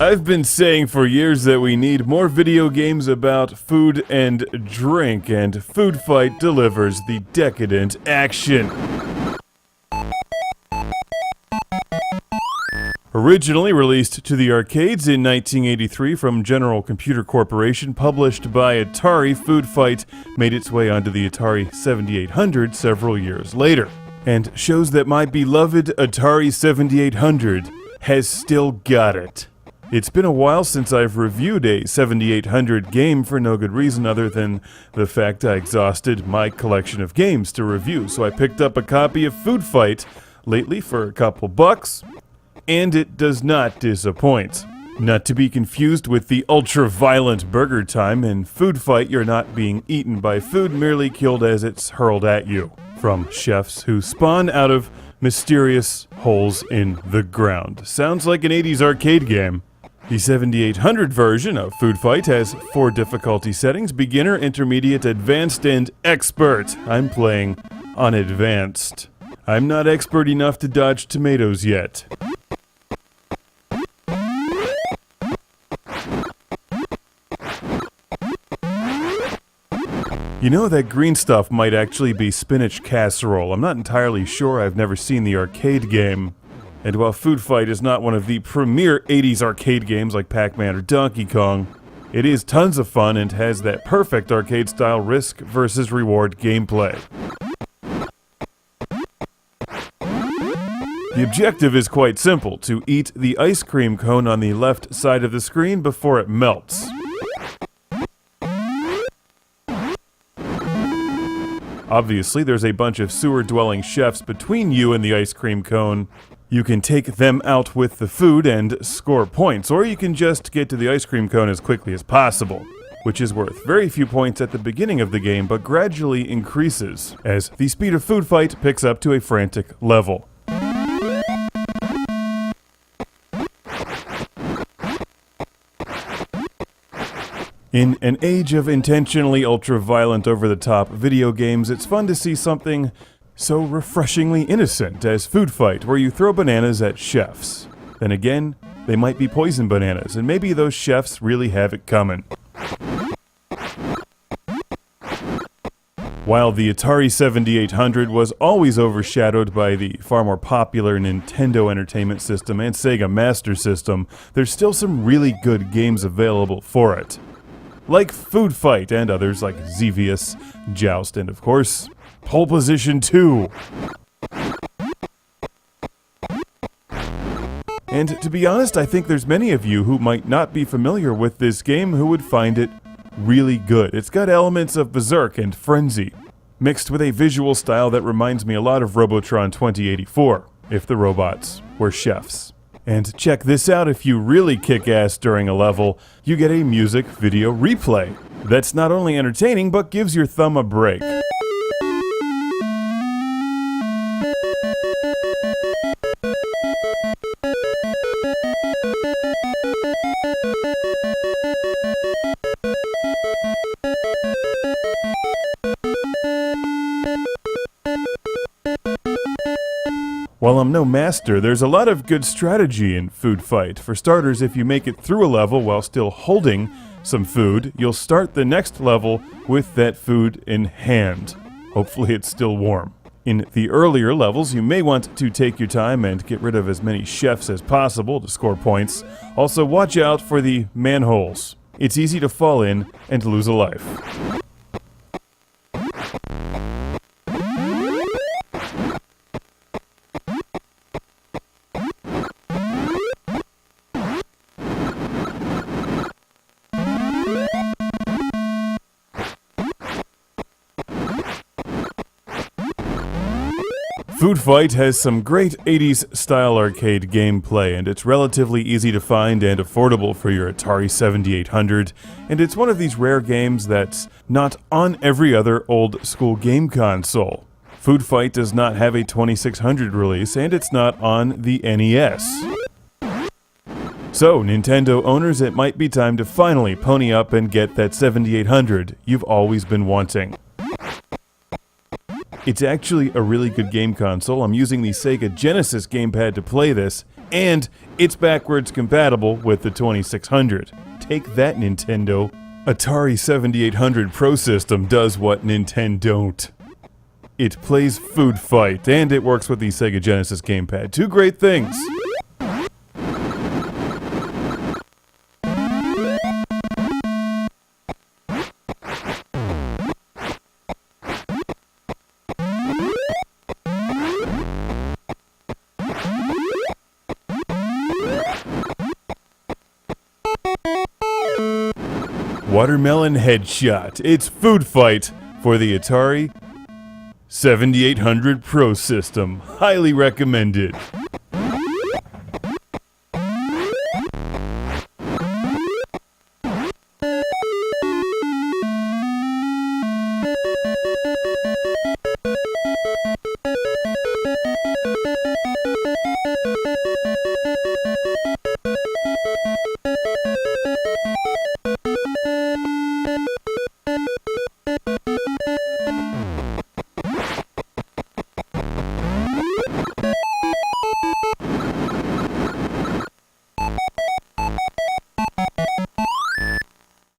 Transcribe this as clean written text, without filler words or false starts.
I've been saying for years that we need more video games about food and drink, and Food Fight delivers the decadent action. Originally released to the arcades in 1983 from General Computer Corporation, published by Atari, Food Fight made its way onto the Atari 7800 several years later, and shows that my beloved Atari 7800 has still got it. It's been a while since I've reviewed a 7800 game for no good reason other than the fact I exhausted my collection of games to review, so I picked up a copy of Food Fight lately for a couple bucks, and it does not disappoint. Not to be confused with the ultra-violent Burger Time. In Food Fight, you're not being eaten by food, merely killed as it's hurled at you from chefs who spawn out of mysterious holes in the ground. Sounds like an 80s arcade game. The 7800 version of Food Fight has 4 difficulty settings: beginner, intermediate, advanced, and expert. I'm playing on advanced. I'm not expert enough to dodge tomatoes yet. You know, that green stuff might actually be spinach casserole. I'm not entirely sure. I've never seen the arcade game. And while Food Fight is not one of the premier 80s arcade games like Pac-Man or Donkey Kong, it is tons of fun and has that perfect arcade-style risk versus reward gameplay. The objective is quite simple: to eat the ice cream cone on the left side of the screen before it melts. Obviously, there's a bunch of sewer-dwelling chefs between you and the ice cream cone. You can take them out with the food and score points, or you can just get to the ice cream cone as quickly as possible, which is worth very few points at the beginning of the game, but gradually increases as the speed of Food Fight picks up to a frantic level. In an age of intentionally ultra-violent, over-the-top video games, it's fun to see something so refreshingly innocent as Food Fight, where you throw bananas at chefs. Then again, they might be poison bananas, and maybe those chefs really have it coming. While the Atari 7800 was always overshadowed by the far more popular Nintendo Entertainment System and Sega Master System, there's still some really good games available for it. Like Food Fight and others like Xevious, Joust, and of course, Pole Position 2. And to be honest, I think there's many of you who might not be familiar with this game who would find it really good. It's got elements of Berserk and Frenzy, mixed with a visual style that reminds me a lot of Robotron 2084, if the robots were chefs. And check this out: if you really kick ass during a level, you get a music video replay that's not only entertaining, but gives your thumb a break. While I'm no master, there's a lot of good strategy in Food Fight. For starters, if you make it through a level while still holding some food, you'll start the next level with that food in hand. Hopefully it's still warm. In the earlier levels, you may want to take your time and get rid of as many chefs as possible to score points. Also, watch out for the manholes. It's easy to fall in and lose a life. Food Fight has some great 80s style arcade gameplay, and it's relatively easy to find and affordable for your Atari 7800, and it's one of these rare games that's not on every other old school game console. Food Fight does not have a 2600 release, and it's not on the NES. So, Nintendo owners, it might be time to finally pony up and get that 7800 you've always been wanting. It's actually a really good game console. I'm using the Sega Genesis gamepad to play this, and it's backwards compatible with the 2600. Take that, Nintendo. Atari 7800 Pro System does what Nintendo don't. It plays Food Fight, and it works with the Sega Genesis gamepad. Two great things. Watermelon Headshot. It's Food Fight for the Atari 7800 Pro System. Highly recommended.